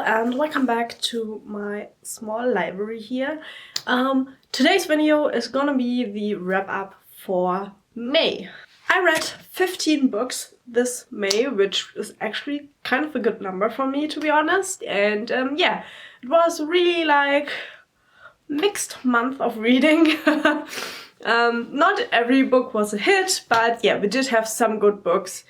and welcome back to my small library here. Today's video is gonna be the wrap up for May. I read 15 books this May, which is actually kind of a good number for me, to be honest. And yeah, it was really like mixed month of reading. Not every book was a hit, but yeah, we did have some good books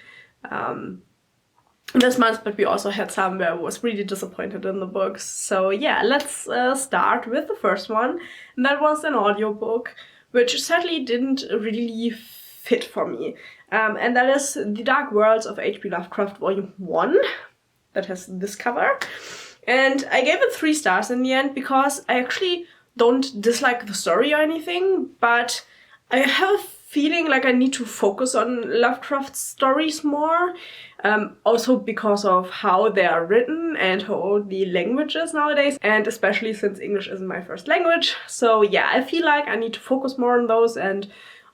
this month, but we also had some where I was really disappointed in the books. So yeah, let's start with the first one, and that was an audiobook, which sadly didn't really fit for me. And that is The Dark Worlds of H.P. Lovecraft Volume 1, that has this cover. And I gave it 3 stars in the end because I actually don't dislike the story or anything, but I have a feeling like I need to focus on Lovecraft stories more. Also because of how they are written and how the language is nowadays, and especially since English isn't my first language. So yeah, I feel like I need to focus more on those, and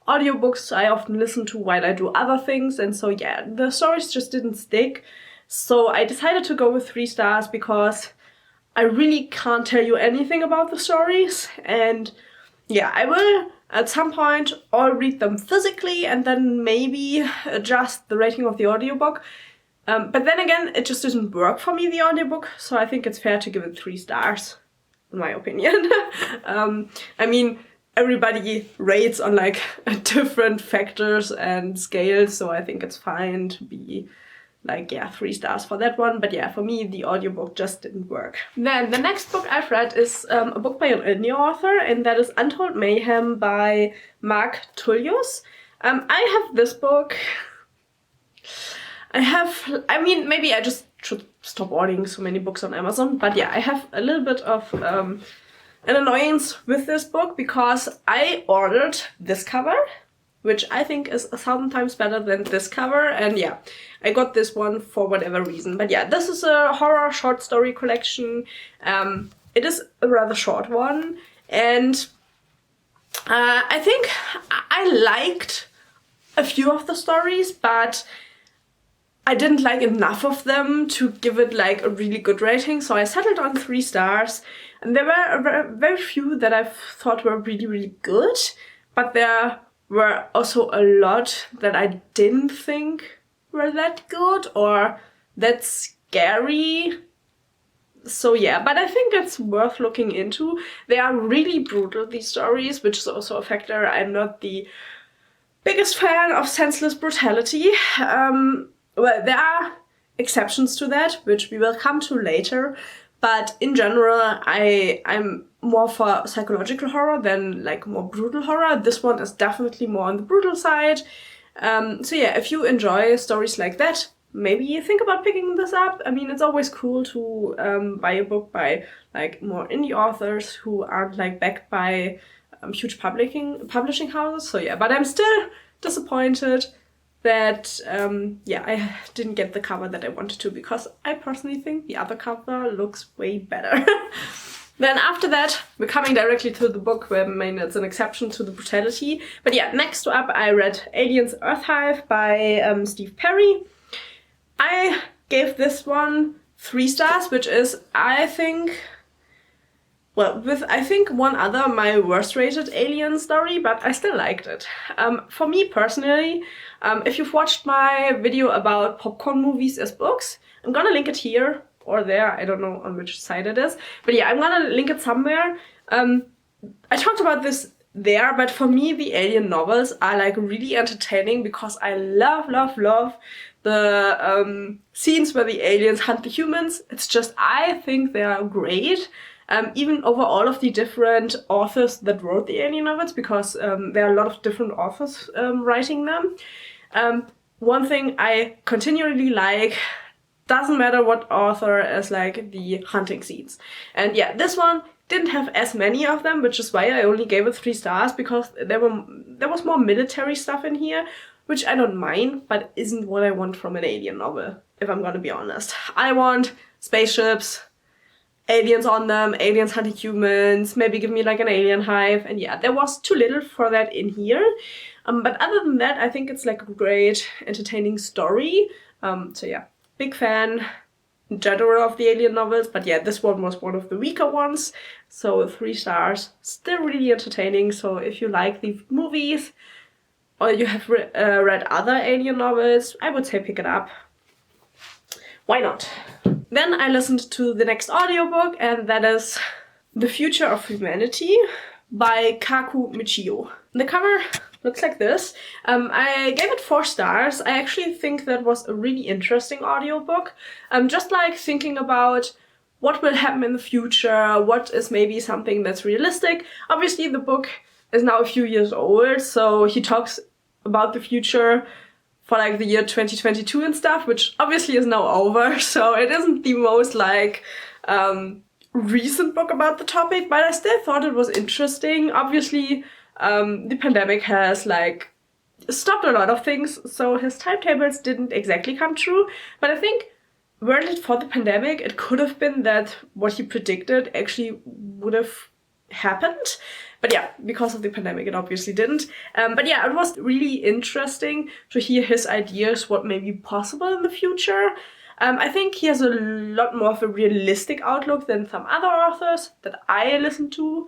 audiobooks I often listen to while I do other things, and so yeah, the stories just didn't stick. So I decided to go with 3 stars because I really can't tell you anything about the stories, and yeah, I will at some point all read them physically and then maybe adjust the rating of the audiobook. But then again, it just doesn't work for me, the audiobook, so I think it's fair to give it 3 stars, in my opinion. I mean, everybody rates on like different factors and scales, so I think it's fine to be like, yeah, 3 stars for that one. But yeah, for me, the audiobook just didn't work. Then the next book I've read is a book by an indie author, and that is Untold Mayhem by Mark Tullius. I have this book. I mean, maybe I just should stop ordering so many books on Amazon, but yeah, I have a little bit of an annoyance with this book because I ordered this cover, which I think is 1,000 times better than this cover, and yeah, I got this one for whatever reason. But yeah, this is a horror short story collection. It is a rather short one, and I think I liked a few of the stories, but I didn't like enough of them to give it like a really good rating, so I settled on 3 stars. And there were very few that I thought were really, really good, but there were also a lot that I didn't think were that good or that scary. So yeah, but I think it's worth looking into. They are really brutal, these stories, which is also a factor. I'm not the biggest fan of senseless brutality. Well, there are exceptions to that, which we will come to later. But in general, I'm more for psychological horror than like more brutal horror. This one is definitely more on the brutal side. So yeah, if you enjoy stories like that, maybe you think about picking this up. I mean, it's always cool to buy a book by like more indie authors who aren't like backed by huge publishing houses. So yeah, but I'm still disappointed that yeah, I didn't get the cover that I wanted to, because I personally think the other cover looks way better. Then after that, we're coming directly to the book where I mean, it's an exception to the brutality. But yeah, next up I read Aliens Earthhive by Steve Perry. I gave this one 3 stars, which is, I think, well, with I think one other my worst rated alien story, but I still liked it. For me personally, if you've watched my video about popcorn movies as books, I'm gonna link it here or there, I don't know on which side it is, but yeah, I'm gonna link it somewhere. I talked about this there, but for me the alien novels are like really entertaining because I love the scenes where the aliens hunt the humans. It's just, I think they are great. Even over all of the different authors that wrote the alien novels, because there are a lot of different authors writing them. One thing I continually like, doesn't matter what author, is like the hunting scenes. And yeah, this one didn't have as many of them, which is why I only gave it 3 stars, because there was more military stuff in here, which I don't mind, but isn't what I want from an alien novel, if I'm gonna be honest. I want spaceships, aliens on them, aliens hunting humans, maybe give me like an alien hive, and yeah, there was too little for that in here. But other than that, I think it's like a great, entertaining story. So yeah, big fan. in general of the Alien novels, but yeah, this one was one of the weaker ones, so 3 stars. Still really entertaining, so if you like the movies or you have read other Alien novels, I would say pick it up. Why not? Then I listened to the next audiobook, and that is The Future of Humanity by Kaku Michio. The cover looks like this. I gave it 4 stars. I actually think that was a really interesting audiobook. Just like thinking about what will happen in the future, what is maybe something that's realistic. Obviously the book is now a few years old, so he talks about the future for like the year 2022 and stuff, which obviously is now over, so it isn't the most like recent book about the topic, but I still thought it was interesting. Obviously, the pandemic has like stopped a lot of things, so his timetables didn't exactly come true, but I think weren't it for the pandemic, it could have been that what he predicted actually would have happened. But yeah, because of the pandemic, it obviously didn't. But yeah, it was really interesting to hear his ideas, what may be possible in the future. I think he has a lot more of a realistic outlook than some other authors that I listen to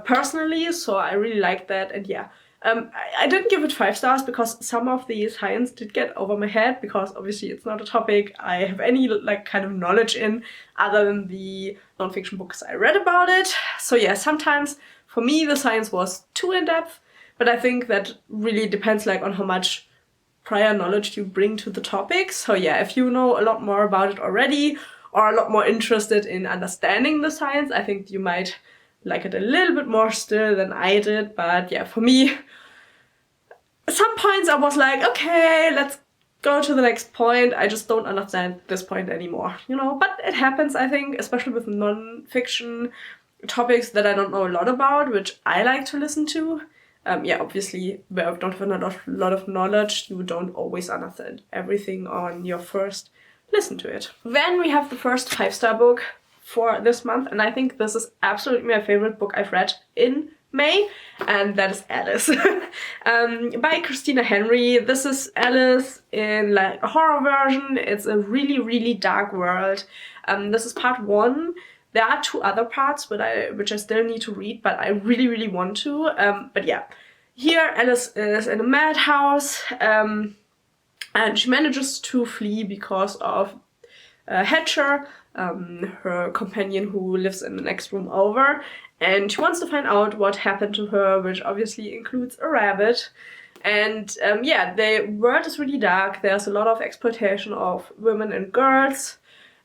personally, so I really like that. And yeah, I didn't give it 5 stars because some of the science did get over my head, because obviously it's not a topic I have any like kind of knowledge in other than the nonfiction books I read about it. So yeah, sometimes for me the science was too in-depth, but I think that really depends like on how much prior knowledge you bring to the topic. So yeah, if you know a lot more about it already or a lot more interested in understanding the science, I think you might like it a little bit more still than I did. But yeah, for me, at some points I was like, okay, let's go to the next point. I just don't understand this point anymore, you know? But it happens, I think, especially with non-fiction topics that I don't know a lot about, which I like to listen to. Yeah, obviously, where I don't have a lot of knowledge, you don't always understand everything on your first listen to it. Then we have the first 5-star book for this month, and I think this is absolutely my favorite book I've read in May, and that is Alice by Christina Henry. This is Alice in like a horror version. It's a really, really dark world. This is part 1. There are 2 other parts, which I still need to read, but I really, really want to. But yeah, here Alice is in a madhouse, and she manages to flee because of Hatcher, her companion who lives in the next room over, and she wants to find out what happened to her, which obviously includes a rabbit. And yeah, the world is really dark. There's a lot of exploitation of women and girls.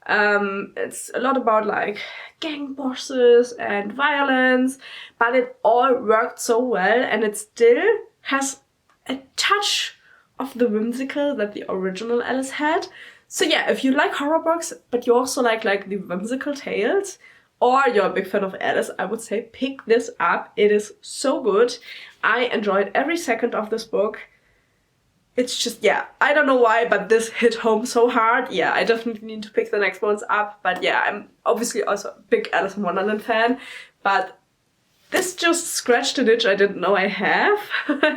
It's a lot about like gang bosses and violence, but it all worked so well, and it still has a touch of the whimsical that the original Alice had. So yeah, if you like horror books, but you also like the whimsical tales, or you're a big fan of Alice, I would say pick this up. It is so good. I enjoyed every second of this book. It's just, yeah, I don't know why, but this hit home so hard. Yeah, I definitely need to pick the next ones up. But yeah, I'm obviously also a big Alice in Wonderland fan. But this just scratched an itch I didn't know I have.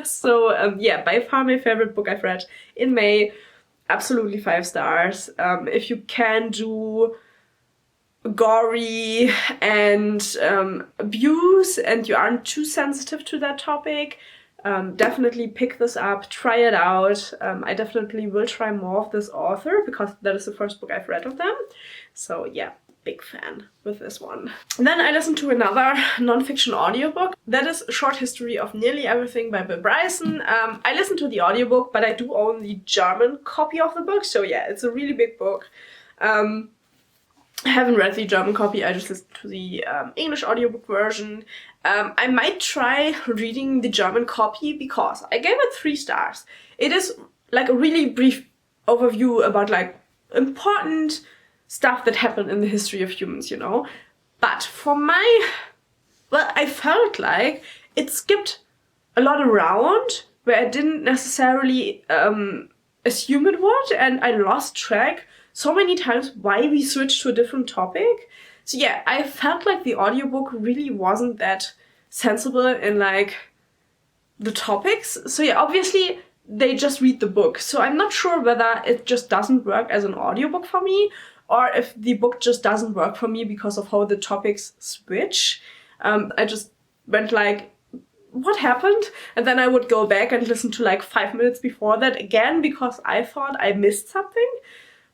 So yeah, by far my favorite book I've read in May. Absolutely 5 stars. If you can do gory and abuse and you aren't too sensitive to that topic, definitely pick this up, try it out. I definitely will try more of this author because that is the first book I've read of them. So yeah, big fan with this one. And then I listened to another nonfiction audiobook. That is A Short History of Nearly Everything by Bill Bryson. I listened to the audiobook, but I do own the German copy of the book. So yeah, it's a really big book. I haven't read the German copy, I just listened to the English audiobook version. I might try reading the German copy because I gave it 3 stars. It is like a really brief overview about like important stuff that happened in the history of humans, you know. But for well, I felt like it skipped a lot around where I didn't necessarily assume it would, and I lost track so many times why we switched to a different topic. So yeah, I felt like the audiobook really wasn't that sensible in like the topics. So yeah, obviously they just read the book. So I'm not sure whether it just doesn't work as an audiobook for me or if the book just doesn't work for me because of how the topics switch. I just went like, what happened? And then I would go back and listen to like 5 minutes before that again because I thought I missed something.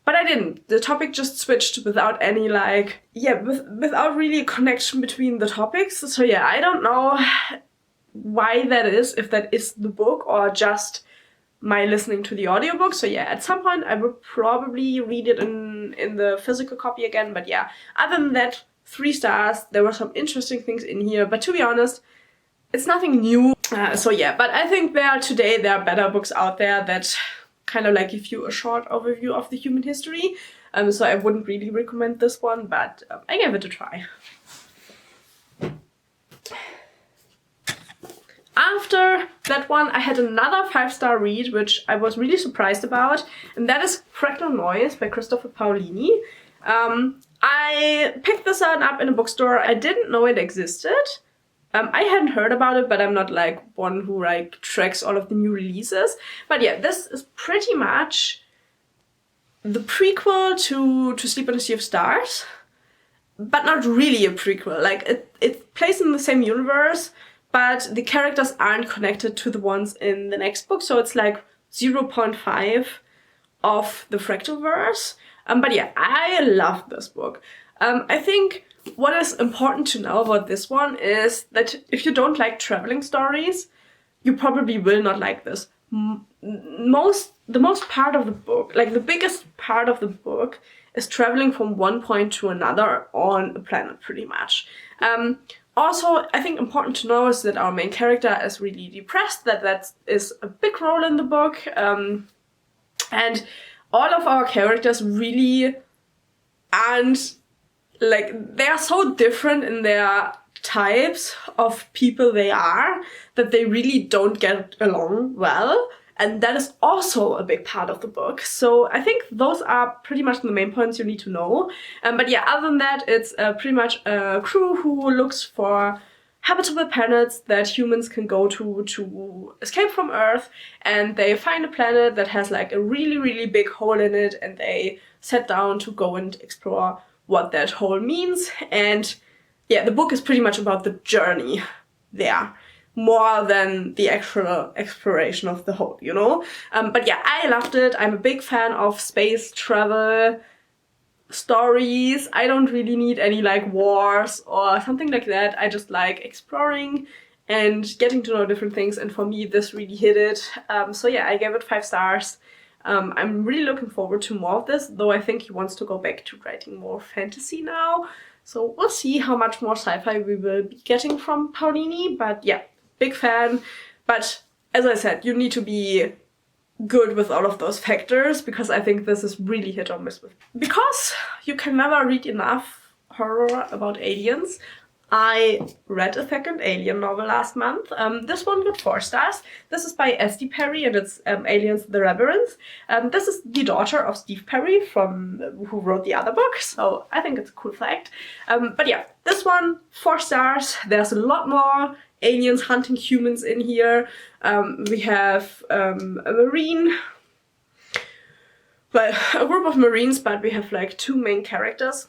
But I didn't. The topic just switched without any like, without really a connection between the topics. So yeah, I don't know why that is, if that is the book or just my listening to the audiobook. So yeah, at some point I would probably read it in the physical copy again. But yeah, other than that, 3 stars. There were some interesting things in here, but to be honest, it's nothing new. So yeah, but I think there are better books out there that kind of like give you a short overview of the human history. So I wouldn't really recommend this one, but I gave it a try. After that one, I had another 5-star read, which I was really surprised about, and that is Fractal Noise by Christopher Paolini. I picked this one up in a bookstore. I didn't know it existed. I hadn't heard about it, but I'm not like one who like tracks all of the new releases. But yeah, this is pretty much the prequel to Sleep in a Sea of Stars, but not really a prequel. Like it plays in the same universe, but the characters aren't connected to the ones in the next book. So it's like 0.5 of the Fractalverse. But yeah, I love this book. I think what is important to know about this one is that if you don't like traveling stories, you probably will not like this. The most part of the book, like the biggest part of the book, is traveling from one point to another on a planet, pretty much. Also, I think important to know is that our main character is really depressed, that is a big role in the book. And all of our characters really aren't, like, they are so different in their types of people they are that they really don't get along well. And that is also a big part of the book. So I think those are pretty much the main points you need to know. But yeah, other than that, it's pretty much a crew who looks for habitable planets that humans can go to escape from Earth. And they find a planet that has like a really, really big hole in it. And they set down to go and explore what that hole means. And yeah, the book is pretty much about the journey there, more than the actual exploration of the hole, you know? But yeah, I loved it. I'm a big fan of space travel stories. I don't really need any like wars or something like that. I just like exploring and getting to know different things. And for me, this really hit it. So yeah, I gave it 5 stars. I'm really looking forward to more of this, though I think he wants to go back to writing more fantasy now. So we'll see how much more sci-fi we will be getting from Paolini. But yeah, big fan. But as I said, you need to be good with all of those factors, because I think this is really hit or miss with. Because you can never read enough horror about aliens, I read a second Alien novel last month. This one got 4 stars. This is by S.D. Perry and it's Aliens the Labyrinth. This is the daughter of Steve Perry, who wrote the other book, so I think it's a cool fact. But yeah, this one, 4 stars. There's a lot more aliens hunting humans in here. We have a marine, well, a group of marines, but we have like 2 main characters,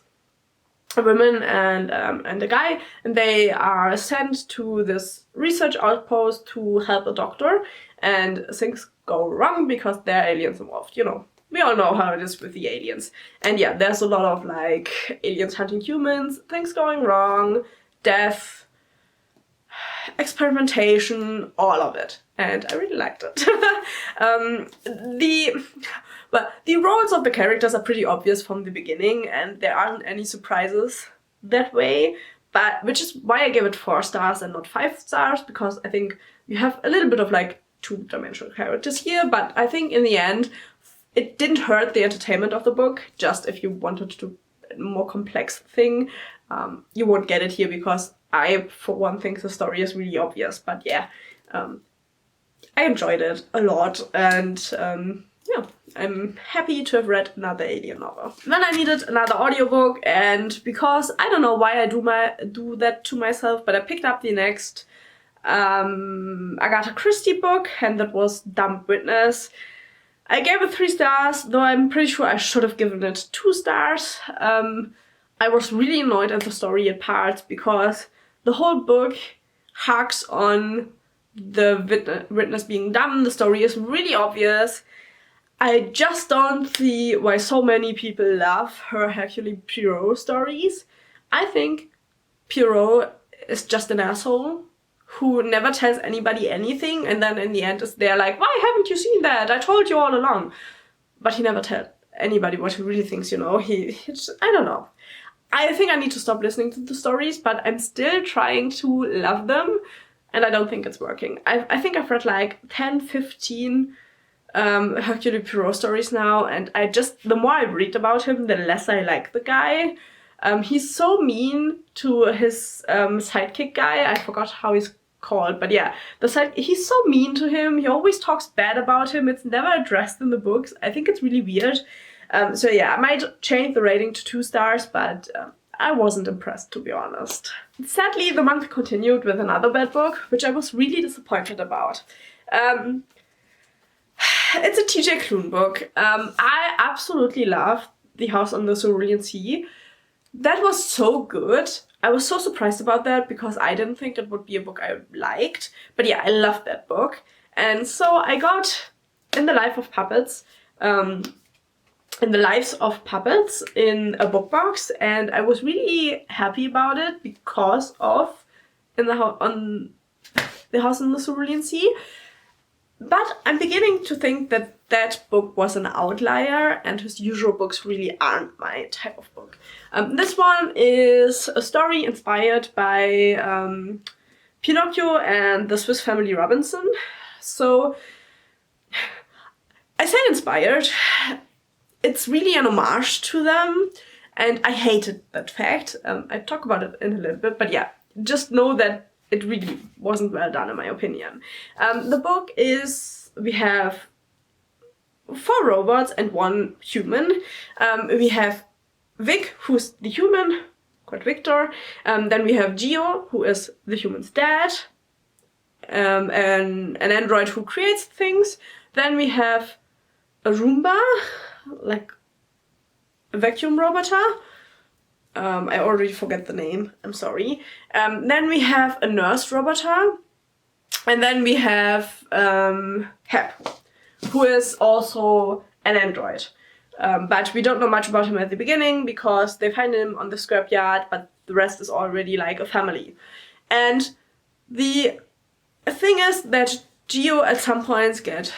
a woman and a guy, and they are sent to this research outpost to help a doctor, and things go wrong because there are aliens involved, you know. We all know how it is with the aliens. And yeah, there's a lot of like aliens hunting humans, things going wrong, death, experimentation, all of it. And I really liked it. The roles of the characters are pretty obvious from the beginning, and there aren't any surprises that way, but which is why I gave it 4 stars and not 5 stars, because I think you have a little bit of like 2-dimensional characters here, but I think in the end it didn't hurt the entertainment of the book. Just if you wanted to do a more complex thing, you won't get it here, because I, for one, think the story is really obvious. But yeah, I enjoyed it a lot, and yeah, I'm happy to have read another alien novel. Then I needed another audiobook, and because I don't know why I do that to myself, but I picked up the next Agatha Christie book, and that was Dumb Witness. I gave it 3 stars, though I'm pretty sure I should have given it 2 stars. I was really annoyed at the story at parts because the whole book harks on the witness being dumb. The story is really obvious. I just don't see why so many people love her Hercule Poirot stories. I think Poirot is just an asshole who never tells anybody anything, and then in the end is there like, why haven't you seen that? I told you all along. But he never tells anybody what he really thinks, you know. I don't know. I think I need to stop listening to the stories, but I'm still trying to love them, and I don't think it's working. I think I've read like 10, 15 Hercule Poirot stories now, and the more I read about him, the less I like the guy. He's so mean to his sidekick guy. I forgot how he's called, but yeah, he's so mean to him. He always talks bad about him. It's never addressed in the books. I think it's really weird. So yeah, I might change the rating to 2 stars, but I wasn't impressed, to be honest. Sadly, the month continued with another bad book, which I was really disappointed about. It's a TJ Klune book. I absolutely love The House on the Cerulean Sea. That was so good. I was so surprised about that because I didn't think it would be a book I liked. But yeah, I loved that book. And so I got In the Life of Puppets, In the Lives of Puppets in a book box, and I was really happy about it because of the House on the Cerulean Sea. But I'm beginning to think that that book was an outlier, and his usual books really aren't my type of book. This one is a story inspired by Pinocchio and the Swiss Family Robinson. So I say inspired. It's really an homage to them, and I hated that fact. I talk about it in a little bit, but yeah, just know that it really wasn't well done in my opinion. The book is, we have 4 robots and 1 human. We have Vic, who's the human, called Victor. Then we have Geo, who is the human's dad, and an android who creates things. Then we have a Roomba, like a vacuum robot. I already forget the name, I'm sorry. Then we have a nurse robot, and then we have Hep, who is also an android. But we don't know much about him at the beginning because they find him on the scrapyard, but the rest is already like a family. And the thing is that Geo at some points get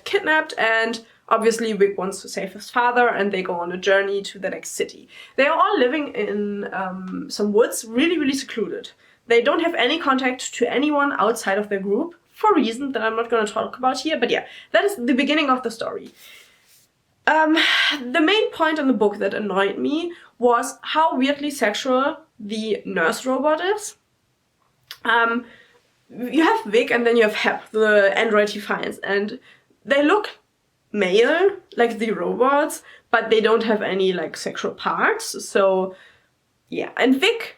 kidnapped, and obviously Vic wants to save his father, and they go on a journey to the next city. They are all living in some woods, really, really secluded. They don't have any contact to anyone outside of their group, for reasons that I'm not going to talk about here, but yeah, that is the beginning of the story. The main point in the book that annoyed me was how weirdly sexual the nurse robot is. You have Vic and then you have Hep, the android he finds, and they look male, like the robots, but they don't have any like sexual parts, so yeah. And Vic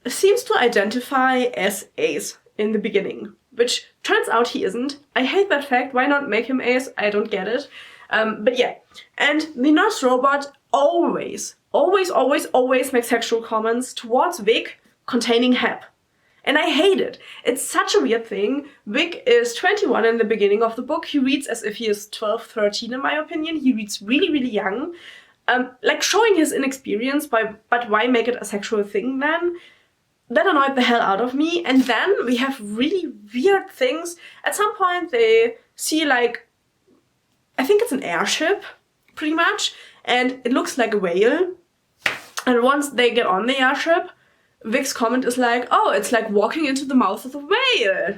seems to identify as Ace in the beginning, which turns out he isn't. I hate that fact. Why not make him Ace? I don't get it. But yeah, and the nurse robot always makes sexual comments towards Vic containing Hep. And I hate it. It's such a weird thing. Vic is 21 in the beginning of the book. He reads as if he is 12, 13 in my opinion. He reads really, really young. Like showing his inexperience, but why make it a sexual thing then? That annoyed the hell out of me. And then we have really weird things. At some point they see like, I think it's an airship, pretty much. And it looks like a whale. And once they get on the airship, Vic's comment is like, oh, it's like walking into the mouth of a whale.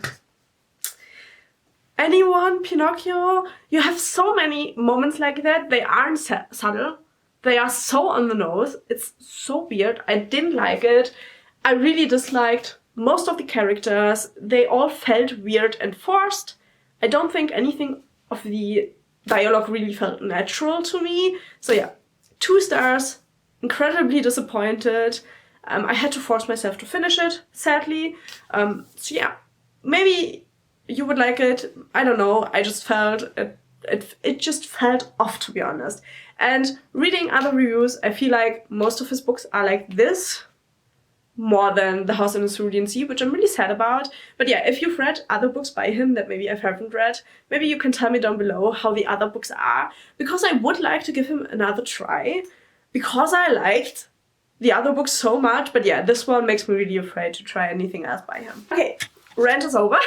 Anyone, Pinocchio? You have so many moments like that. They aren't subtle. They are so on the nose. It's so weird. I didn't like it. I really disliked most of the characters. They all felt weird and forced. I don't think anything of the dialogue really felt natural to me. So yeah, 2 stars. Incredibly disappointed. I had to force myself to finish it, sadly. So yeah, maybe you would like it. I don't know. I just felt it it just felt off, to be honest. And reading other reviews, I feel like most of his books are like this, more than The House in the Cerulean Sea, which I'm really sad about. But yeah, if you've read other books by him that maybe I haven't read, maybe you can tell me down below how the other books are, because I would like to give him another try, because I liked the other books so much. But yeah, this one makes me really afraid to try anything else by him. Okay, rant is over.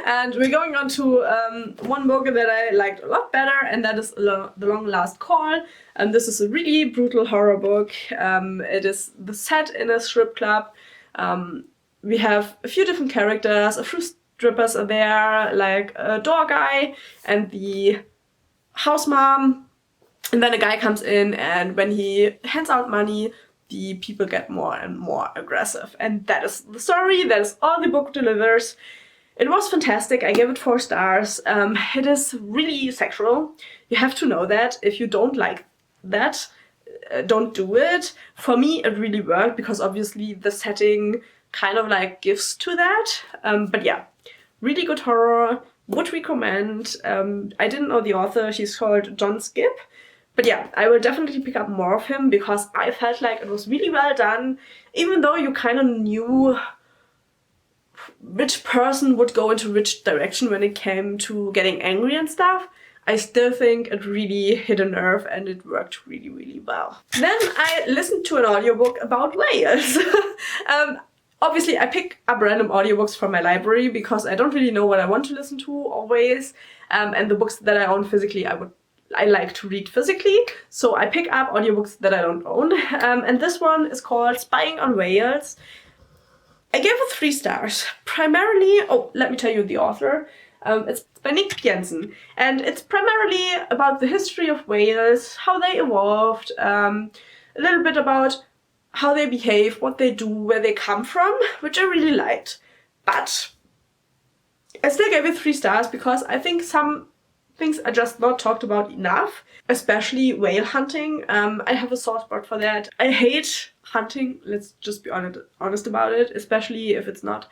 And we're going on to one book that I liked a lot better, and that is The Long Last Call. This is a really brutal horror book. It is set in a strip club. We have a few different characters, a few strippers are there, like a door guy and the house mom. And then a guy comes in, and when he hands out money, the people get more and more aggressive. And that is the story, that is all the book delivers. It was fantastic, I gave it 4 stars. It is really sexual. You have to know that. If you don't like that, don't do it. For me, it really worked, because obviously the setting kind of like gives to that. But yeah, really good horror, would recommend. I didn't know the author, he's called John Skip. But yeah, I will definitely pick up more of him, because I felt like it was really well done, even though you kind of knew which person would go into which direction when it came to getting angry and stuff. I still think it really hit a nerve, and it worked really, really well. Then I listened to an audiobook about whales. Obviously, I pick up random audiobooks from my library, because I don't really know what I want to listen to always. And the books that I own physically, I like to read physically, so I pick up audiobooks that I don't own. And this one is called Spying on Whales. I gave it 3 stars. Primarily, oh, let me tell you the author. It's by Nick Jensen, and it's primarily about the history of whales, how they evolved, a little bit about how they behave, what they do, where they come from, which I really liked. But I still gave it 3 stars, because I think some things are just not talked about enough, especially whale hunting. I have a soft spot for that. I hate hunting, let's just be honest about it, especially if it's not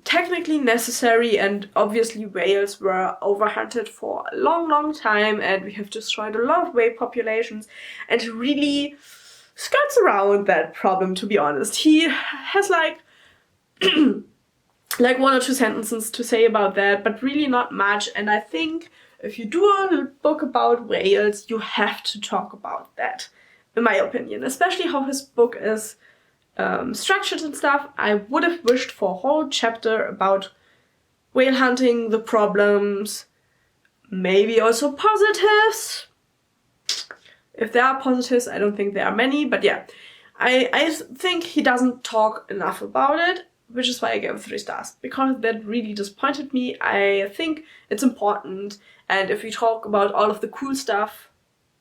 technically necessary, and obviously whales were overhunted for a long, long time, and we have destroyed a lot of whale populations, and it really skirts around that problem, to be honest. He has like like 1 or 2 sentences to say about that, but really not much. And I think if you do a book about whales, you have to talk about that, in my opinion. Especially how his book is structured and stuff. I would have wished for a whole chapter about whale hunting, the problems, maybe also positives. If there are positives, I don't think there are many, but yeah. I think he doesn't talk enough about it, which is why I gave it 3 stars, because that really disappointed me. I think it's important, and if we talk about all of the cool stuff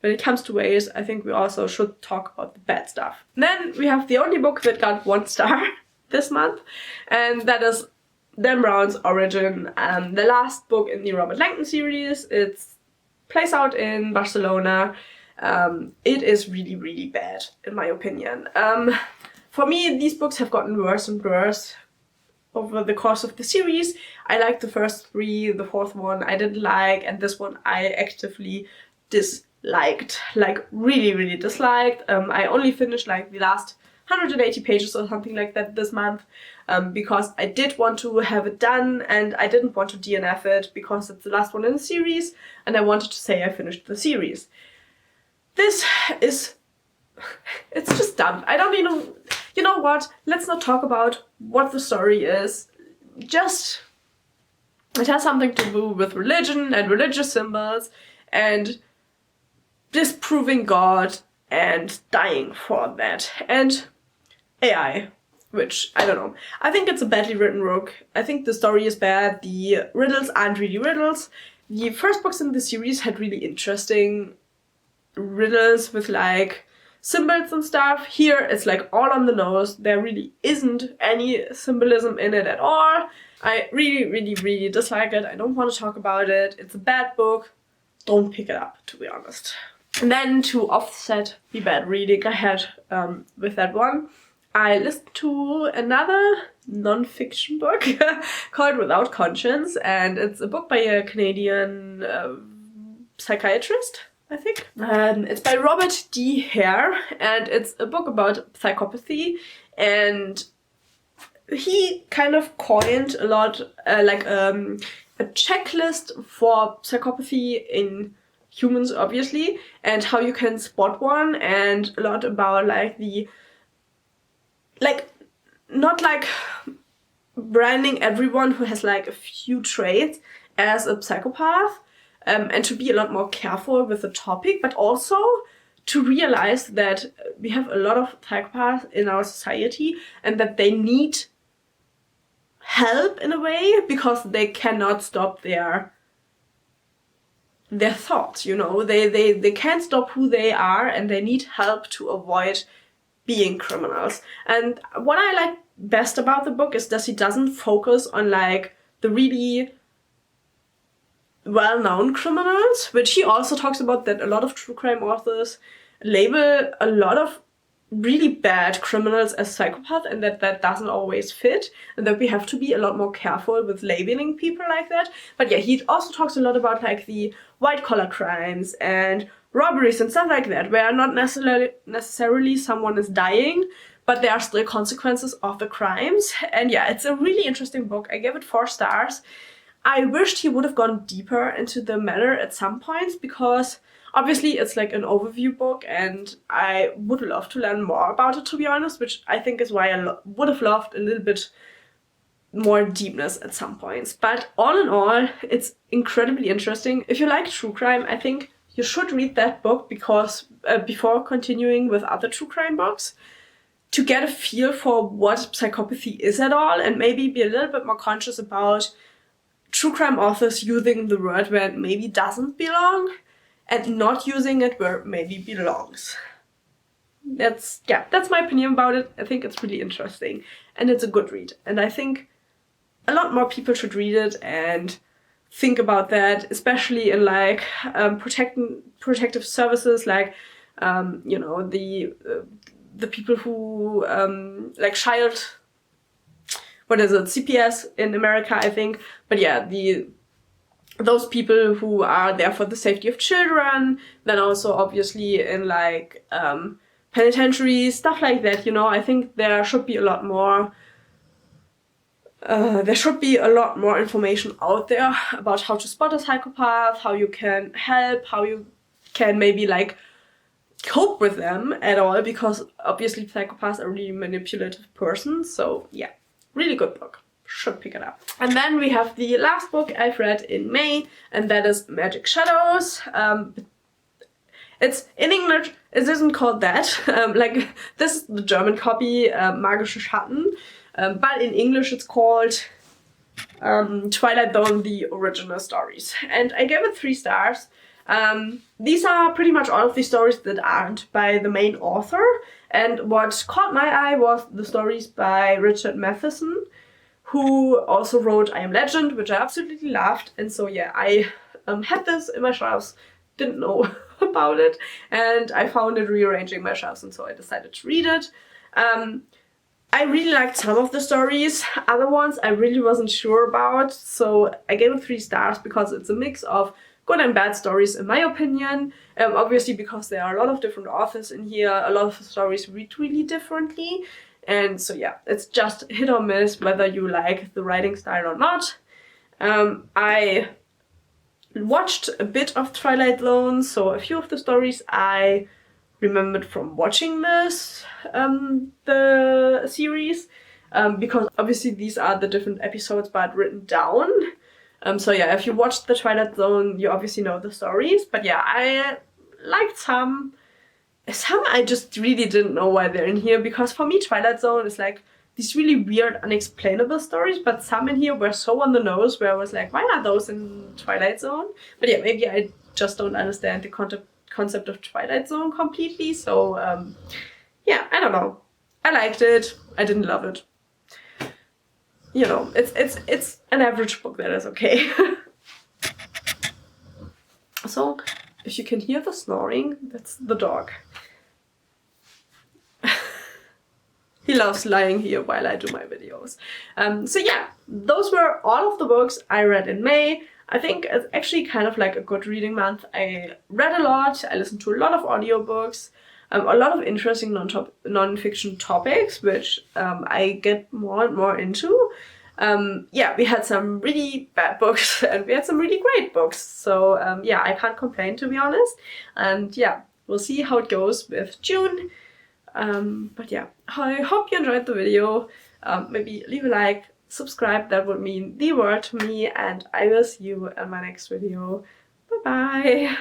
when it comes to whales, I think we also should talk about the bad stuff. Then we have the only book that got 1 star this month, and that is Dan Brown's Origin, the last book in the Robert Langdon series. It plays out in Barcelona. It is really, really bad, in my opinion. For me, these books have gotten worse and worse over the course of the series. I liked the first 3, the 4th one I didn't like, and this one I actively disliked. Like, really, really disliked. I only finished like the last 180 pages or something like that this month, because I did want to have it done, and I didn't want to DNF it, because it's the last one in the series, and I wanted to say I finished the series. This is... it's just dumb. I don't even... You know what? Let's not talk about what the story is. Just... it has something to do with religion and religious symbols and disproving God and dying for that. And AI, which, I don't know. I think it's a badly written book. I think the story is bad. The riddles aren't really riddles. The first books in the series had really interesting riddles with like symbols and stuff. Here it's like all on the nose. There really isn't any symbolism in it at all. I really, really, really dislike it. I don't want to talk about it. It's a bad book. Don't pick it up, to be honest. And then to offset the bad reading I had with that one, I listened to another non-fiction book called Without Conscience, and it's a book by a Canadian psychiatrist, I think. It's by Robert D. Hare, and it's a book about psychopathy, and he kind of coined a lot, a checklist for psychopathy in humans, obviously, and how you can spot one, and a lot about not branding everyone who has a few traits as a psychopath, and to be a lot more careful with the topic, but also to realize that we have a lot of psychopaths in our society and that they need help in a way because they cannot stop their thoughts, they can't stop who they are, and they need help to avoid being criminals. And what I like best about the book is that he doesn't focus on the really well-known criminals, which he also talks about, that a lot of true crime authors label a lot of really bad criminals as psychopaths, and that doesn't always fit, and that we have to be a lot more careful with labeling people like that. But yeah, he also talks a lot about the white-collar crimes and robberies and stuff like that, where not necessarily someone is dying, but there are still consequences of the crimes. And yeah, it's a really interesting book. I gave it 4 stars. I wished he would have gone deeper into the matter at some points, because obviously it's an overview book, and I would love to learn more about it, to be honest, which I think is why I would have loved a little bit more deepness at some points. But all in all, it's incredibly interesting. If you like true crime, I think you should read that book, because before continuing with other true crime books, to get a feel for what psychopathy is at all, and maybe be a little bit more conscious about true crime authors using the word where it maybe doesn't belong, and not using it where it maybe belongs. That's my opinion about it. I think it's really interesting, and it's a good read. And I think a lot more people should read it and think about that, especially in protective services, the people who child, what is it, CPS in America, I think. But yeah, those people who are there for the safety of children, then also obviously in penitentiaries, stuff like that, I think there should be a lot more information out there about how to spot a psychopath, how you can help, how you can maybe cope with them at all, because obviously psychopaths are really manipulative persons. So yeah, really good book. Should pick it up. And then we have the last book I've read in May, and that is Magic Shadows. It's in English, it isn't called that. This is the German copy, Magische Schatten. But in English it's called Twilight Zone, the original stories. And I gave it 3 stars. These are pretty much all of the stories that aren't by the main author. And what caught my eye was the stories by Richard Matheson, who also wrote I Am Legend, which I absolutely loved. And so yeah, I had this in my shelves, didn't know about it, and I found it rearranging my shelves, and so I decided to read it. I really liked some of the stories, other ones I really wasn't sure about, so I gave it 3 stars because it's a mix of good and bad stories in my opinion. Obviously because there are a lot of different authors in here, a lot of the stories read really differently. And so yeah, it's just hit or miss whether you like the writing style or not. I watched a bit of Twilight Zone, so a few of the stories I remembered from watching the series, because obviously these are the different episodes but written down. So yeah, if you watched the Twilight Zone, you obviously know the stories. But yeah, I liked some I just really didn't know why they're in here, because for me Twilight Zone is these really weird, unexplainable stories, but some in here were so on the nose where I was like, why are those in Twilight Zone? But yeah, maybe I just don't understand the concept of Twilight Zone completely, so yeah, I don't know. I liked it, I didn't love it. It's an average book that is okay. So, if you can hear the snoring, that's the dog. he loves lying here while I do my videos. So yeah, those were all of the books I read in May. I think it's actually kind of like a good reading month. I read a lot, I listened to a lot of audiobooks, a lot of interesting non-fiction topics, which I get more and more into. Yeah, we had some really bad books and we had some really great books. So yeah, I can't complain, to be honest. And yeah, we'll see how it goes with June. But yeah, I hope you enjoyed the video. Maybe leave a like, subscribe, that would mean the world to me, and I will see you in my next video. Bye bye!